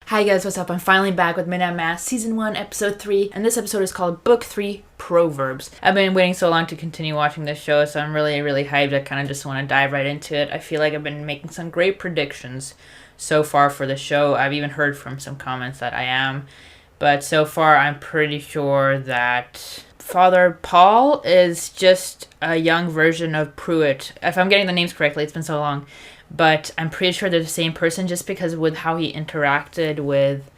Hi guys, what's up? I'm finally back with Midnight Mass Season 1, Episode 3, and this episode is called Book 3, Proverbs. I've been waiting so long to continue watching this show, so I'm really hyped. I kind of just want to dive right into it. I feel like I've been making some great predictions so far for the show. I've even heard from some comments that I am, but so far I'm pretty sure that Father Paul is just a young version of Pruitt. If I'm getting the names correctly, it's been so long. But I'm pretty sure they're the same person just because with how he interacted with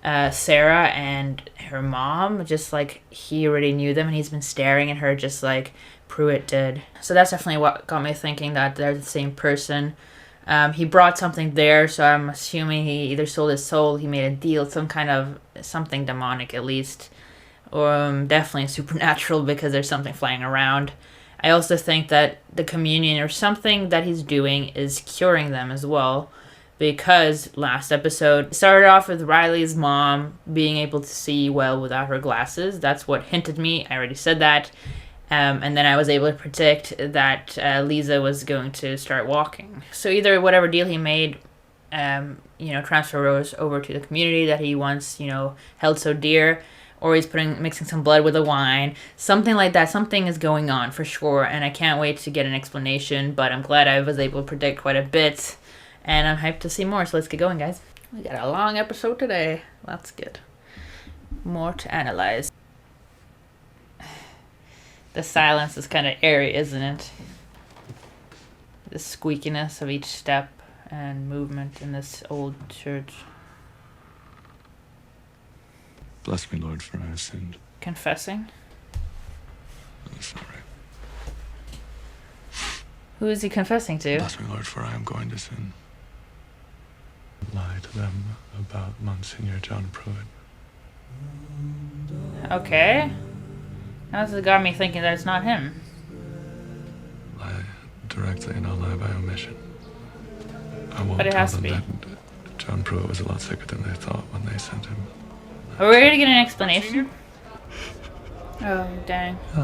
Sarah and her mom, just like he already knew them and he's been staring at her just like Pruitt did. So that's definitely what got me thinking that they're the same person. He brought something there, so I'm assuming he either sold his soul, he made a deal, some kind of something demonic at least. Or definitely supernatural because there's something flying around. I also think that the communion or something that he's doing is curing them as well, because last episode started off with Riley's mom being able to see well without her glasses. That's what hinted me. I already said that. And then I was able to predict that Lisa was going to start walking. So either whatever deal he made, transfer Rose over to the community that he once, held so dear, or he's mixing some blood with the wine, something like that. Something is going on for sure, and I can't wait to get an explanation, but I'm glad I was able to predict quite a bit, and I'm hyped to see more, so let's get going, guys. We got a long episode today. That's good. More to analyze. The silence is kind of airy, isn't it? The squeakiness of each step and movement in this old church. Bless me, Lord, for I have sinned. Confessing? That's not right. Who is he confessing to? Bless me, Lord, for I am going to sin. Lie to them about Monsignor John Pruitt. Okay. Now this got me thinking that it's not him. Lie directly and I'll lie by omission. I won't But it tell has to them be. that John Pruitt was a lot sicker than they thought when they sent him. Are we gonna get an explanation? Oh, dang. No,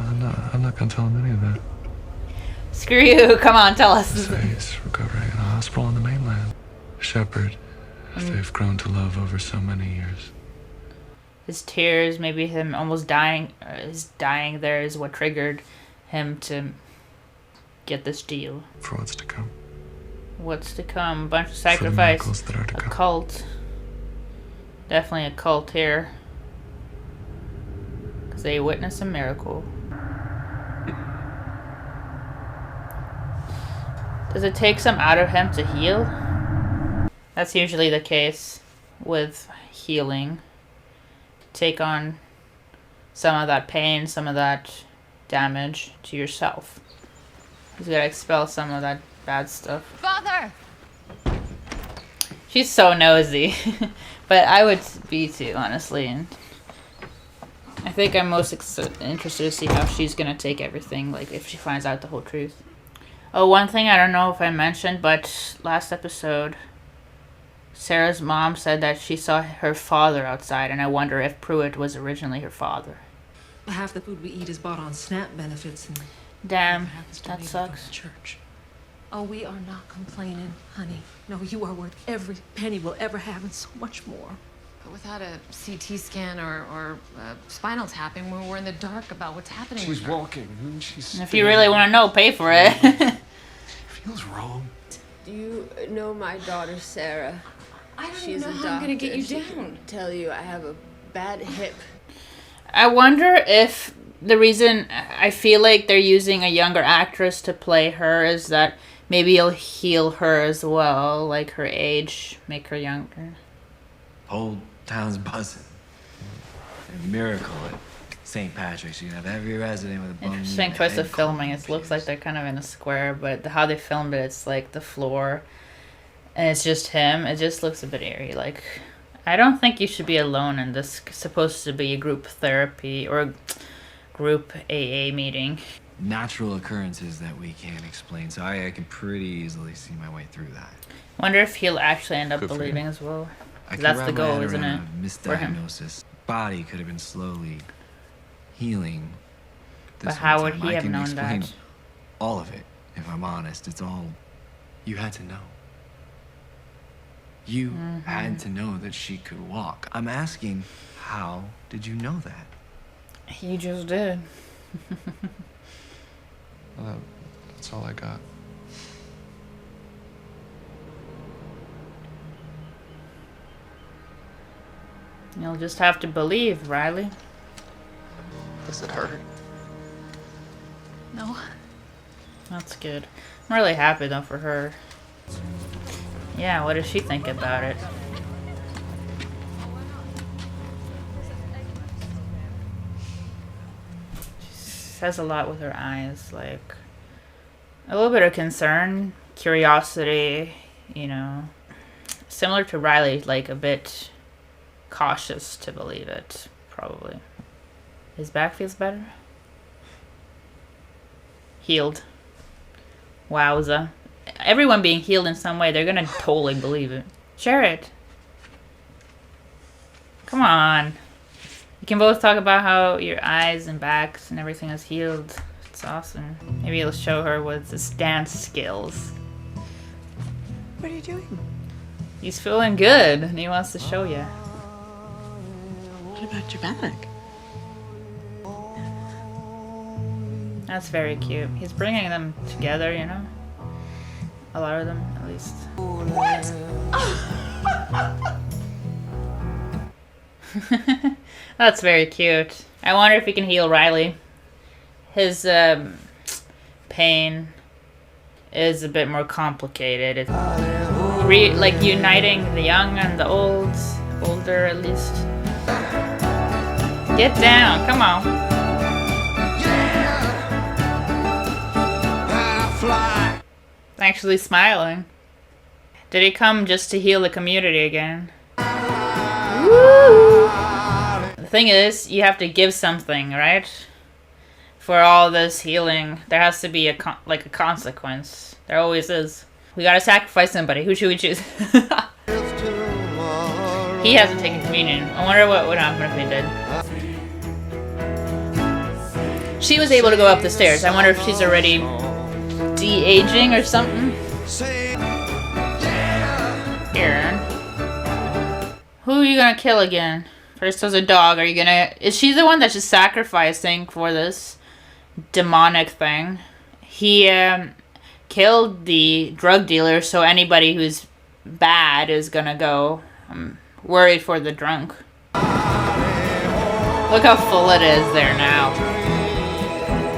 I'm not going to tell him any of that. Screw you, come on, tell us. Say he's recovering in a hospital on the mainland. A shepherd, as they've grown to love over so many years. His tears, maybe him almost dying, his dying there is what triggered him to get this deal. For what's to come. What's to come? A bunch of For the sacrifice. miracles that are to A come. cult. Definitely a cult here. Because they witness a miracle. Does it take some out of him to heal? That's usually the case with healing. Take on some of that pain, some of that damage to yourself. You gotta expel some of that bad stuff. Father! She's so nosy. But I would be too, honestly. And I think I'm most interested to see how she's gonna take everything, like if she finds out the whole truth. Oh, one thing I don't know if I mentioned, but last episode, Sarah's mom said that she saw her father outside, and I wonder if Pruitt was originally her father. Half the food we eat is bought on SNAP benefits, and Damn, half is that donated from sucks. the church. Oh, we are not complaining, honey. No, you are worth every penny we'll ever have, and so much more. But without a CT scan or spinal tapping, we're in the dark about what's happening. She's walking. She's. If you really want to know, pay for it. Feels wrong. Do you know my daughter Sarah? I don't She's know a how doctor. I'm gonna get you She can down. tell you I have a bad hip. I wonder if the reason I feel like they're using a younger actress to play her is that maybe you'll heal her as well, like her age, make her younger. Whole town's buzzing. A miracle at St. Patrick's. You have every resident with a bum. Interesting choice of filming. It looks like they're kind of in a square, but how they filmed it, it's like the floor, and it's just him. It just looks a bit eerie. Like, I don't think you should be alone in this. Supposed to be a group therapy or a group AA meeting. Natural occurrences that we can't explain, so I can pretty easily see my way through that. Wonder if he'll actually end up Good for believing as well. I can That's wrap the my goal, head isn't around it? a For him. misdiagnosis. Body could have been slowly healing. But this how whole would time. he I have can known explain that? all of it, if I'm honest. It's all you had to know. You had to know that she could walk. I'm asking, how did you know that? He just did. Well, that's all I got. You'll just have to believe, Riley. Does it hurt? No. That's good. I'm really happy though for her. Yeah, what does she think about it? She says a lot with her eyes, like a little bit of concern, curiosity, you know. Similar to Riley, like a bit cautious to believe it, probably. His back feels better? Healed. Wowza. Everyone being healed in some way, they're gonna totally believe it. Share it. Come on. You can both talk about how your eyes and backs and everything is healed. It's awesome. Maybe you'll show her with his dance skills. What are you doing? He's feeling good and he wants to show you. What about your back? That's very cute. He's bringing them together, you know? A lot of them, at least. What? That's very cute. I wonder if he can heal Riley. His pain is a bit more complicated. It's like uniting the young and the old, older at least. Get down, come on. Actually smiling. Did he come just to heal the community again? Woo! The thing is, you have to give something, right? For all this healing, there has to be a consequence. There always is. We gotta sacrifice somebody. Who should we choose? He hasn't taken communion. I wonder what would happen if he did. She was able to go up the stairs. I wonder if she's already de-aging or something. Aaron. Who are you gonna kill again? First was a dog. Are you gonna... Is she the one that's just sacrificing for this demonic thing? He killed the drug dealer, so anybody who's bad is gonna go. I'm worried for the drunk. Look how full it is there now.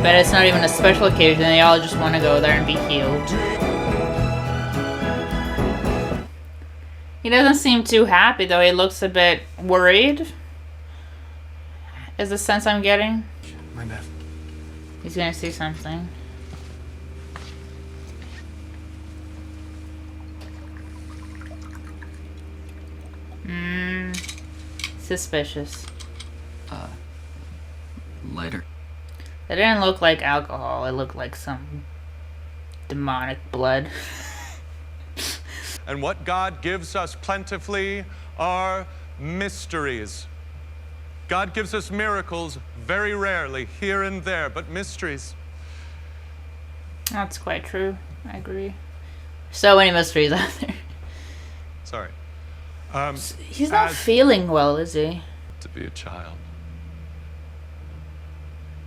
But it's not even a special occasion. They all just want to go there and be healed. He doesn't seem too happy, though. He looks a bit worried. Is the sense I'm getting? My bad. He's gonna see something. Suspicious. Lighter. It didn't look like alcohol. It looked like some demonic blood. And what God gives us plentifully are mysteries. God gives us miracles very rarely, here and there, but mysteries. That's quite true. I agree. So many mysteries out there. Sorry. He's not feeling well, is he? To be a child.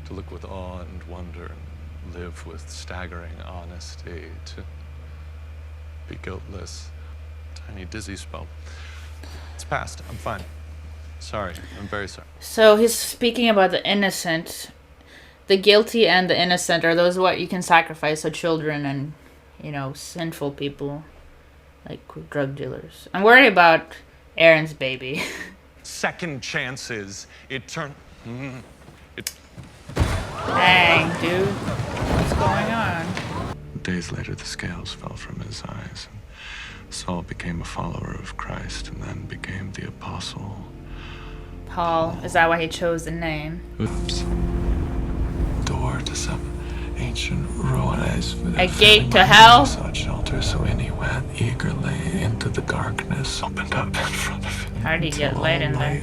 To look with awe and wonder and live with staggering honesty. To be guiltless. Tiny dizzy spell. It's past. I'm fine. Sorry. I'm very sorry. So he's speaking about the innocent. The guilty and the innocent are those what you can sacrifice, so children and, you know, sinful people. Like drug dealers. I'm worried about Aaron's baby. Second chances. Dang, dude. What's going on? Days later, the scales fell from his eyes, and Saul became a follower of Christ and then became the apostle. Paul. Is that why he chose the name? Oops. Door to some ancient ruins. A gate to hell? Such shelter, so in he went eagerly into the darkness, opened up in front of him. How did he get laid in there?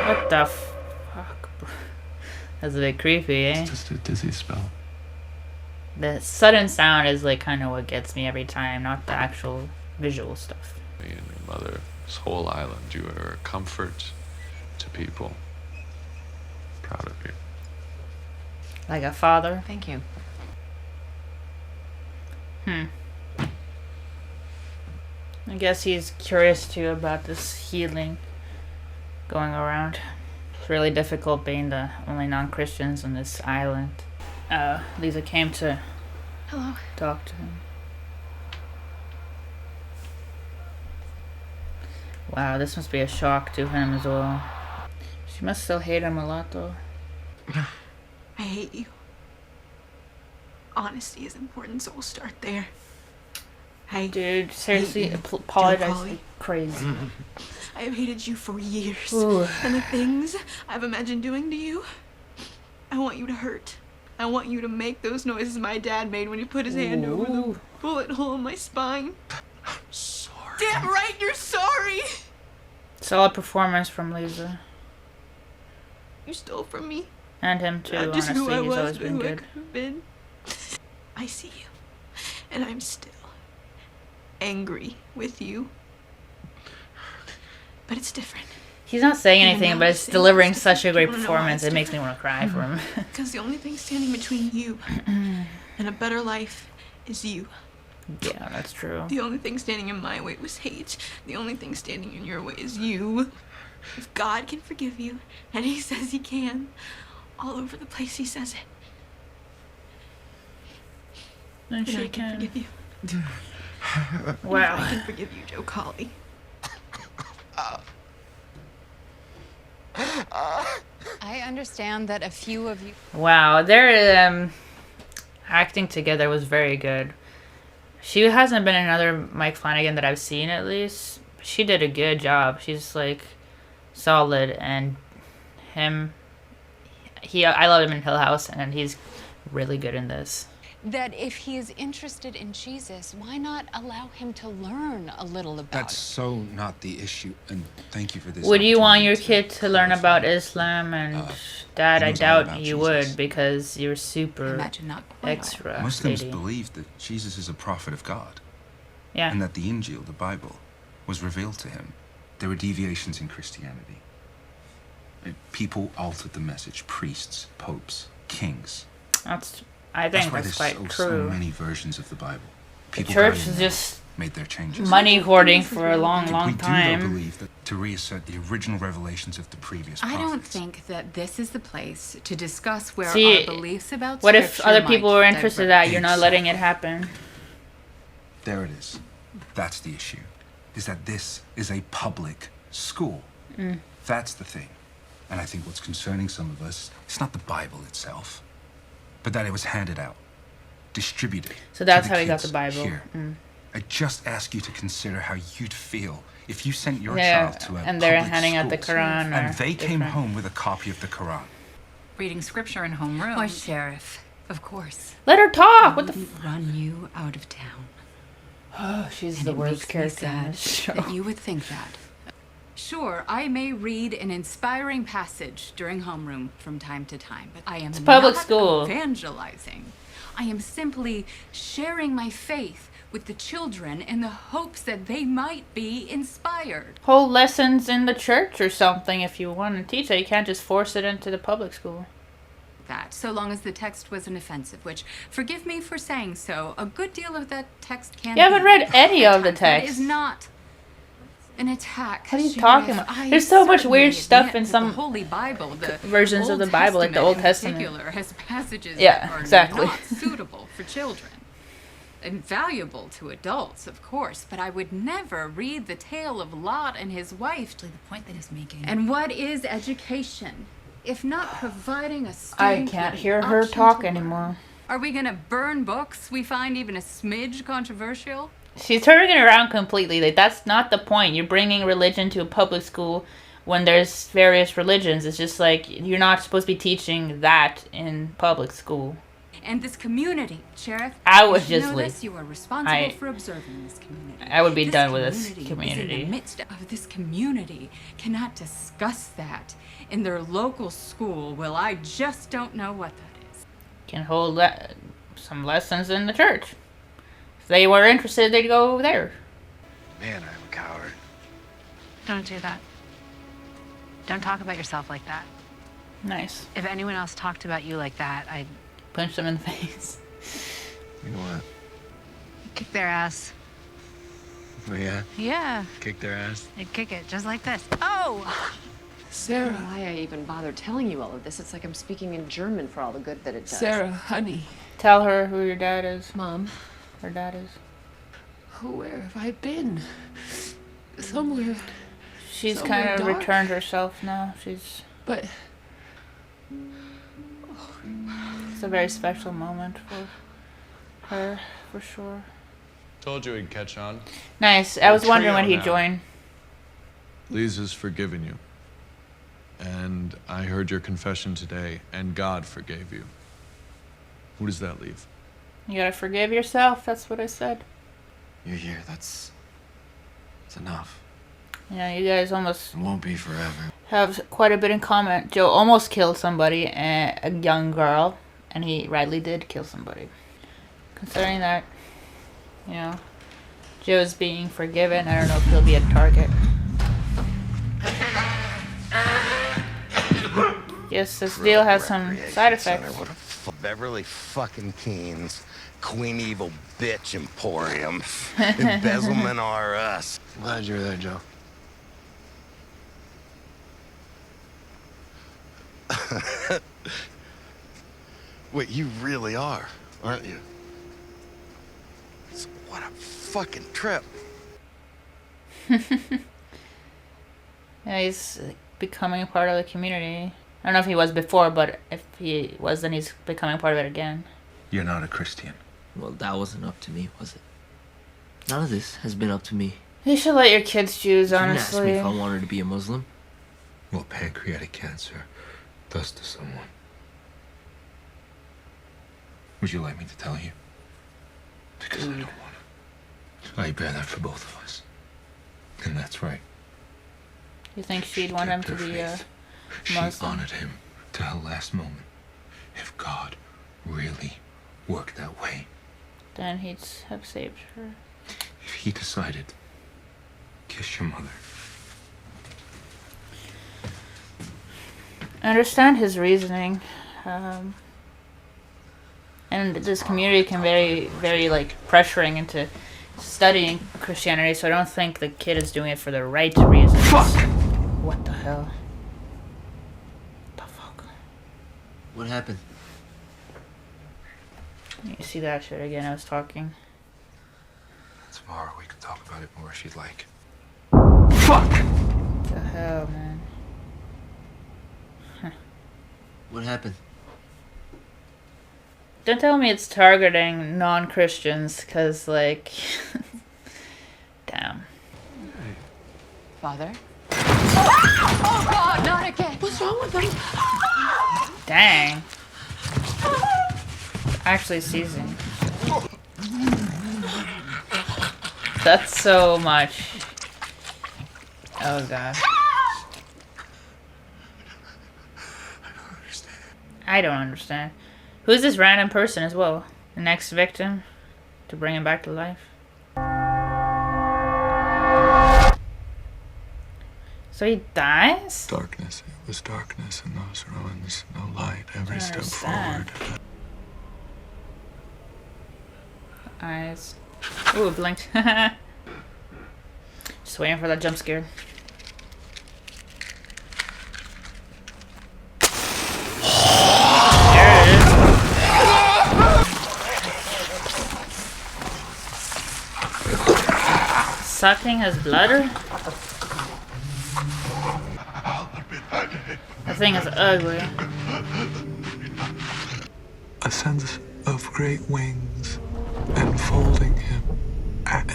What the fuck, bro? That's a bit creepy, eh? It's just a dizzy spell. The sudden sound is like kind of what gets me every time, not the actual visual stuff. And your mother's whole island, you are a comfort to people. Proud of you. Like a father. Thank you. I guess he's curious too about this healing going around. It's really difficult being the only non-Christians on this island. Lisa came to talk to him. Wow, this must be a shock to him as well. She must still hate him a lot though. I hate you. Honesty is important, so we'll start there. Hey, Dude, seriously, apologize Joe like crazy. I have hated you for years. Ooh. And the things I've imagined doing to you, I want you to hurt. I want you to make those noises my dad made when he put his hand over the bullet hole in my spine. I'm sorry. Damn right, you're sorry! Solid performance from Lisa. You stole from me. And him too, Not just honestly. who I He's was, always but been who I good. could have been. I see you. And I'm still angry with you. But it's different. He's not saying Even anything, now but I'm it's saying delivering it's such a great different. I don't know why performance. it's It makes me want to cry for him. Because the only thing standing between you and a better life is you. Yeah, that's true. The only thing standing in my way was hate. The only thing standing in your way is you. If God can forgive you, and he says he can, all over the place he says it, And then she I can can. forgive you. Wow. I can forgive you, Joe Collie. I understand that a few of you. Wow, their acting together was very good. She hasn't been another Mike Flanagan that I've seen, at least. She did a good job. She's like solid, and him. I love him in Hill House, and he's really good in this. That if he is interested in Jesus, why not allow him to learn a little about That's it? so not the issue, and thank you for this. Would you want your opportunity kid to learn clarify. about Islam? And Dad, he I knows all doubt about you Jesus. would, because you're super Imagine not quite. extra. Muslims lady. believe that Jesus is a prophet of God, Yeah. and that the Injil, the Bible, was revealed to him. There were deviations in Christianity. People altered the message. Priests, popes, kings. I think why that's there's quite so true. many versions of the Bible. The People church got in is there, just made their changes. money hoarding for a long, we long do, though, time. believe that to reassert the original revelations of the previous I prophets. don't think that this is the place to discuss where See, our beliefs about What if Scripture other people might were interested in diverge. that? You're not letting it happen. There it is. That's the issue. Is that this is a public school. That's the thing. And I think what's concerning some of us, it's not the Bible itself, but that it was handed out, distributed. So that's to the how he got kids the Bible. Here. I just ask you to consider how you'd feel if you sent your Yeah, child to a and they're public handing out the school Quran or and they came different- home with a copy of the Quran. Reading Scripture in homeroom. Why, Sheriff, of course. Let her talk. What the? Wouldn't run you out of town. Oh, she's And the it worst makes me character in sad this show. that you would think that. Sure, I may read an inspiring passage during homeroom from time to time, but I am It's public not school. evangelizing. I am simply sharing my faith with the children in the hopes that they might be inspired. Whole lessons in the church or something if you want to teach that. You can't just force it into the public school. That, so long as the text wasn't offensive, which, forgive me for saying so, a good deal of that text can You haven't be. read any of the But text. It is not an attack. What are you Sheriff. talking about? I There's so much certainly weird stuff admit in that some the Holy Bible, the versions of Old the Bible, like the Old Testament. in particular, has passages Yeah, that are exactly. not suitable for children. Invaluable to adults, of course, but I would never read the tale of Lot and his wife. The point that he's making. And what is education, if not providing a I student can't with hear an her option talk to learn? anymore. Are we gonna burn books we find even a smidge controversial? She's turning it around completely. Like, that's not the point. You're bringing religion to a public school when there's various religions. It's just like you're not supposed to be teaching that in public school. And this community, Sheriff. I would you just know leave. this, you are responsible I- for observing this community. I would be This done with this Is in community. the midst of this community cannot discuss that in their local school. Well, I just don't know what that is. Can hold some lessons in the church. If they were interested, they'd go over there. Man, I'm a coward. Don't do that. Don't talk about yourself like that. Nice. If anyone else talked about you like that, I'd punch them in the face. You know what? kick their ass. Oh, yeah? Yeah. Kick their ass? I'd kick it just like this. Oh! Sarah. Why I even bother telling you all of this? It's like I'm speaking in German for all the good that it does. Sarah, honey. Tell her who your dad is. Mom. Her dad is. Where have I been? Somewhere. She's kind of returned herself now. She's. But. It's a very special moment for her, for sure. Told you he'd catch on. Nice. I was wondering when he'd join. Lisa's forgiven you. And I heard your confession today, and God forgave you. Who does that leave? You gotta forgive yourself. That's what I said. You're here. That's enough. Yeah, you guys almost It won't be forever. have quite a bit in common. Joe almost killed somebody, a young girl, and he rightly did kill somebody. Considering that, you know, Joe's being forgiven, I don't know if he'll be a target. Yes, this deal has some side effects. Beverly fucking Keene's Queen Evil Bitch Emporium. Embezzlement R Us. Glad you're there, Joe. Wait, you really are, aren't you? What a fucking trip. Yeah, he's becoming a part of the community. I don't know if he was before, but if he was, then he's becoming part of it again. You're not a Christian. Well, that wasn't up to me, was it? None of this has been up to me. You should let your kids choose, You honestly. didn't ask me if I wanted to be a Muslim. What pancreatic cancer does to someone. Would you like me to tell you? Because I don't want to. I bear that for both of us. And that's right. You think she'd want him to be a She Muslim? honored him to her last moment. If God really worked that way, Then he'd have saved her. if he decided, kiss your mother. I understand his reasoning. And this community can very like pressuring into studying Christianity, so I don't think the kid is doing it for the right reasons. Fuck! What the hell? The fuck? What happened? You see that shit again, I was talking. Tomorrow we can talk about it more if you'd like. Fuck! The hell, man? What happened? Don't tell me it's targeting non-Christians, because, like... Damn. Father? Oh, God, not again. What's wrong with him? Dang. Actually seizing. That's so much. Oh, God. I don't understand. Who's this random person as well? The next victim? To bring him back to life? So he dies? Darkness. It was darkness in those ruins. No light every I step understand. forward. Eyes. Ooh, it blinked. Just waiting for that jump scare. There it is. Sucking his blood? That thing is ugly. A sense of great wings enfolding him, and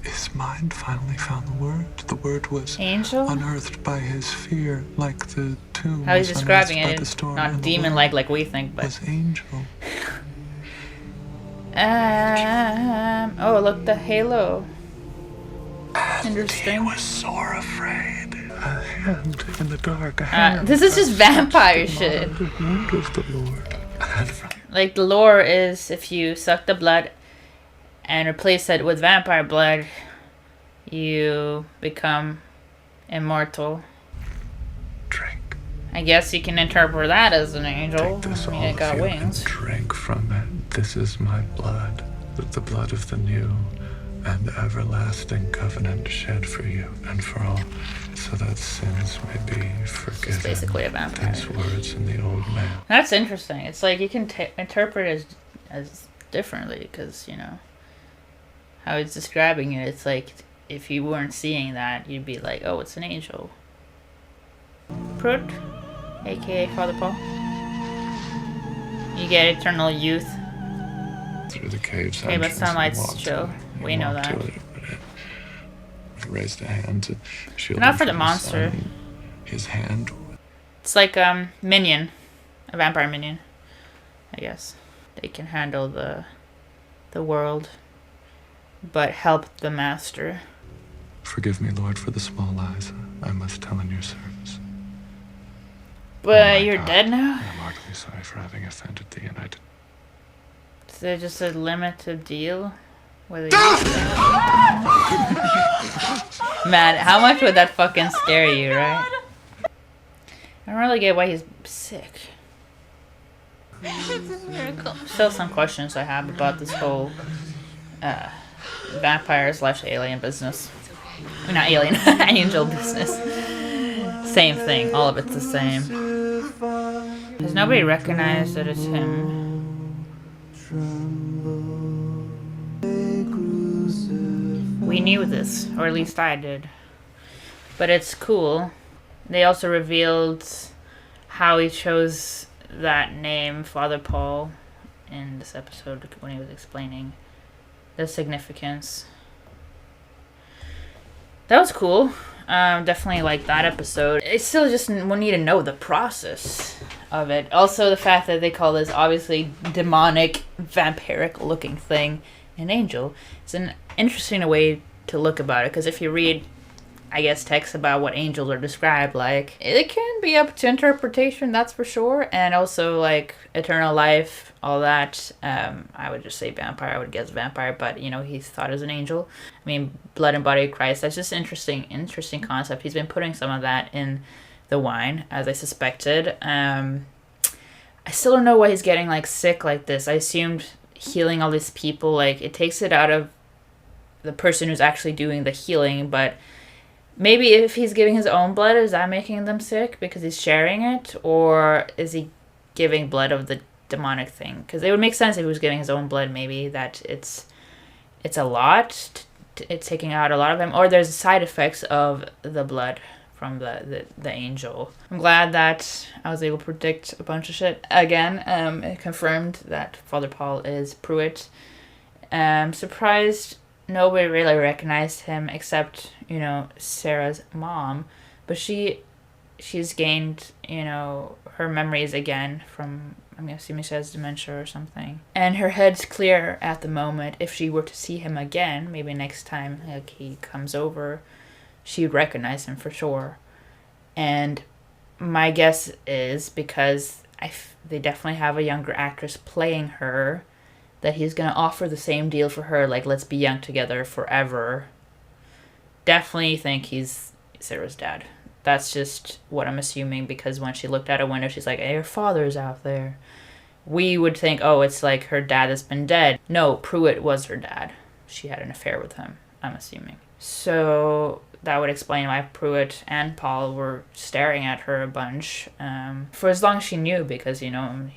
his mind finally found the word. The word was Angel? unearthed by his fear, like the tomb. How he's was describing unearthed by it the is storm, not and the demon-like like we think, but... was angel. Oh, look, the halo. Interesting. He was sore afraid. A hand in the dark. A hand This is just vampire shit. the word of the Lord. Like, the lore is if you suck the blood and replace it with vampire blood, you become immortal. Drink. I guess you can interpret that as an angel. I mean, it got wings. Drink from it. This is my blood, the blood of the new and everlasting covenant shed for you and for all, so that sins may be forgiven. It's basically a vampire. These words in the old man. That's interesting. It's like you can interpret as differently because, you know, how he's describing it. It's like if you weren't seeing that, you'd be like, oh, it's an angel. Pruitt, aka Father Paul. You get eternal youth. Through the cave's Okay, but entrance, sunlight's he chill. walked We know that. to it, but it raised a hand to shield Not him for the from monster. sun. His hand. It's like minion, a vampire minion, I guess. They can handle the world, but help the master. Forgive me, Lord, for the small lies I must tell in your service. But you're dead now? I'm heartily sorry for having offended thee, and I did. Is there just a limited deal? Whether Man, how much would that fucking scare you, right? I don't really get why he's sick. It's a miracle. Still some questions I have about this whole vampire/alien business. Not alien, angel business. Same thing, all of it's the same. Has nobody recognized that it's him? We knew this, or at least I did. But it's cool. They also revealed how he chose that name, Father Paul, in this episode when he was explaining the significance. That was cool. Definitely like that episode. It still just we need to know the process of it. Also the fact that they call this obviously demonic, vampiric looking thing an angel. It's an interesting way to look about it, because if you read, I guess, texts about what angels are described like, it can be up to interpretation, that's for sure. And also like eternal life, all that. I would just say vampire. I would guess vampire, but you know, he's thought as an angel. I mean, blood and body of Christ. That's just interesting concept. He's been putting some of that in the wine, as I suspected. I still don't know why he's getting like sick like this. I assumed healing all these people, like it takes it out of the person who's actually doing the healing, but maybe if he's giving his own blood, is that making them sick because he's sharing it? Or is he giving blood of the demonic thing? Because it would make sense if he was giving his own blood, maybe that it's a lot, it's taking out a lot of him, or there's side effects of the blood from the angel. I'm glad that I was able to predict a bunch of shit again. It confirmed that Father Paul is Pruitt. Surprised nobody really recognized him except, you know, Sarah's mom, but she's gained, you know, her memories again from, I'm assuming she has dementia or something, and her head's clear at the moment. If she were to see him again, maybe next time like he comes over, she'd recognize him for sure. And my guess is, because they definitely have a younger actress playing her, that he's going to offer the same deal for her, like, let's be young together forever. Definitely think he's Sarah's dad. That's just what I'm assuming, because when she looked out a window, she's like, hey, your father's out there. We would think, oh, it's like her dad has been dead. No, Pruitt was her dad. She had an affair with him, I'm assuming. So that would explain why Pruitt and Paul were staring at her a bunch for as long as she knew, because, you know,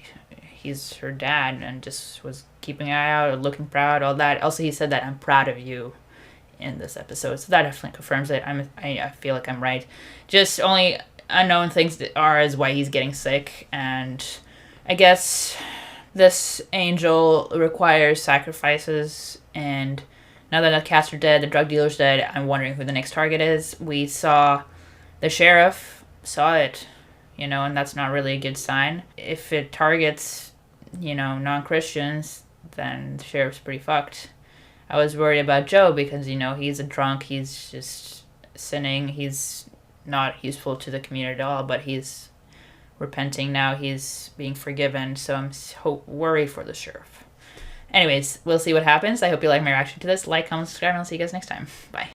he's her dad and just was keeping an eye out, looking proud, all that. Also, he said that I'm proud of you in this episode, so that definitely confirms it. I feel like I'm right. Just only unknown things that are is why he's getting sick, and I guess this angel requires sacrifices, and now that the cats are dead, the drug dealer's dead, I'm wondering who the next target is. We saw the sheriff saw it, you know, and that's not really a good sign. If it targets, you know, non-Christians, then the sheriff's pretty fucked. I was worried about Joe because, you know, he's a drunk, he's just sinning, he's not useful to the community at all, but he's repenting now, he's being forgiven, so I'm worried for the sheriff. Anyways, we'll see what happens. I hope you like my reaction to this. Like, comment, subscribe, and I'll see you guys next time. Bye.